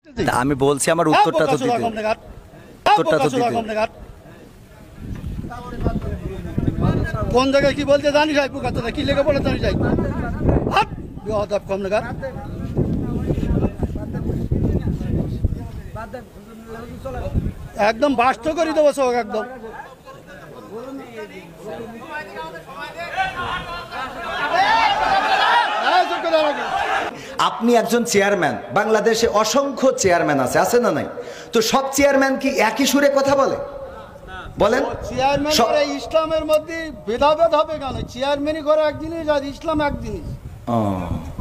তা আমি বলছি আমার উত্তরটা তো দিতে উত্তরটা তো দিতে কোন জায়গায় কি বলতে জানি যাই পুকাতে কি লেগে বলে জানি যাই কম নাগাদ একদম বাস্ত করে দেবো সব একদম আপনি একজন চেয়ারম্যান, বাংলাদেশে অসংখ্য চেয়ারম্যান আছে না নাই? তো সব চেয়ারম্যান কি একই সুরে কথা বলে? বলেন। চেয়ারম্যান করে ইসলামের মধ্যে ভেদাভেদ হবে কেন? চেয়ারম্যানই করে এক জিনিস আর ইসলাম এক জিনিস।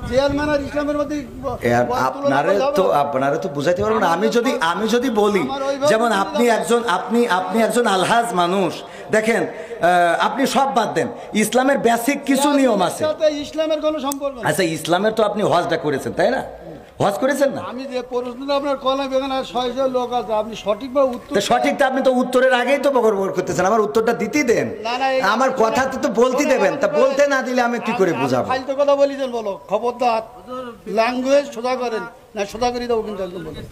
চেয়ারম্যান আর ইসলামের মধ্যে আপনারা তো বুঝাইতে পারবেন না। আমি যদি বলি, যেমন আপনি একজন আলহাজ মানুষ, দেখেন আপনি সব বাদ দেন, ইসলামের বেসিক কিছু নিয়ম আছে। ইসলামের কোনো সম্পর্ক নেই। আচ্ছা, ইসলামের তো আপনি হজটা করেছেন, তাই না? হজ করেছেন না? আমি যে প্রশ্নটা আপনার কলা বেগান আর 600 লোক আছে, আপনি সঠিকভাবে উত্তর সঠিকটা আপনি তো উত্তরের আগেই তো বকর করতেছেন। আমার উত্তরটা দিতেই দেন, আমার কথা তো বলতে দেবেন। তা বলতে না দিলে আমি কি করে বুঝাবো? ফালতু কথা বলিছেন, বলো খবরদার। ল্যাঙ্গুয়েজ সোজা করেন না, সোজা করে দেবো কিন্তু একদম বলেন।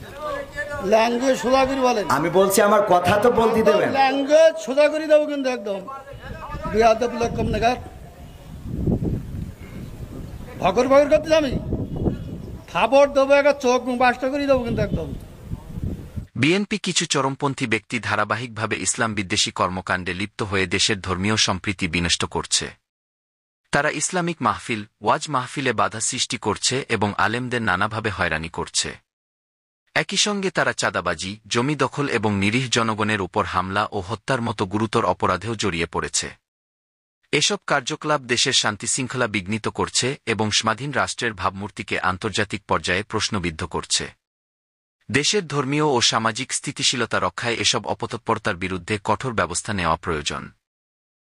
ল্যাঙ্গুয়েজ সোজা করে বলেন। আমি বলছি আমার কথা তো বলতে দেবেন। ল্যাঙ্গুয়েজ সোজা করে দেবো কিন্তু একদম। বিয়াদব লোক কম নাগাদ ভগর করতে আমি খাবার দেবো, একটা চোখ বাসটা করে দেবো কিন্তু একদম। বিএনপি কিছু চরমপন্থী ব্যক্তি ধারাবাহিকভাবে ইসলাম বিদ্বেষী কর্মকাণ্ডে লিপ্ত হয়ে দেশের ধর্মীয় সম্প্রীতি বিনষ্ট করছে। তারা ইসলামিক মাহফিল, ওয়াজ মাহফিলে বাধা সৃষ্টি করছে এবং আলেমদের নানাভাবে হয়রানি করছে। একই সঙ্গে তারা চাঁদাবাজি, জমি দখল এবং নিরীহ জনগণের উপর হামলা ও হত্যার মতো গুরুতর অপরাধেও জড়িয়ে পড়েছে। এসব কার্যকলাপ দেশের শান্তিশৃঙ্খলা বিঘ্নিত করছে এবং স্বাধীন রাষ্ট্রের ভাবমূর্তিকে আন্তর্জাতিক পর্যায়ে প্রশ্নবিদ্ধ করছে। দেশের ধর্মীয় ও সামাজিক স্থিতিশীলতা রক্ষায় এসব অপতৎপরতার বিরুদ্ধে কঠোর ব্যবস্থা নেওয়া প্রয়োজন।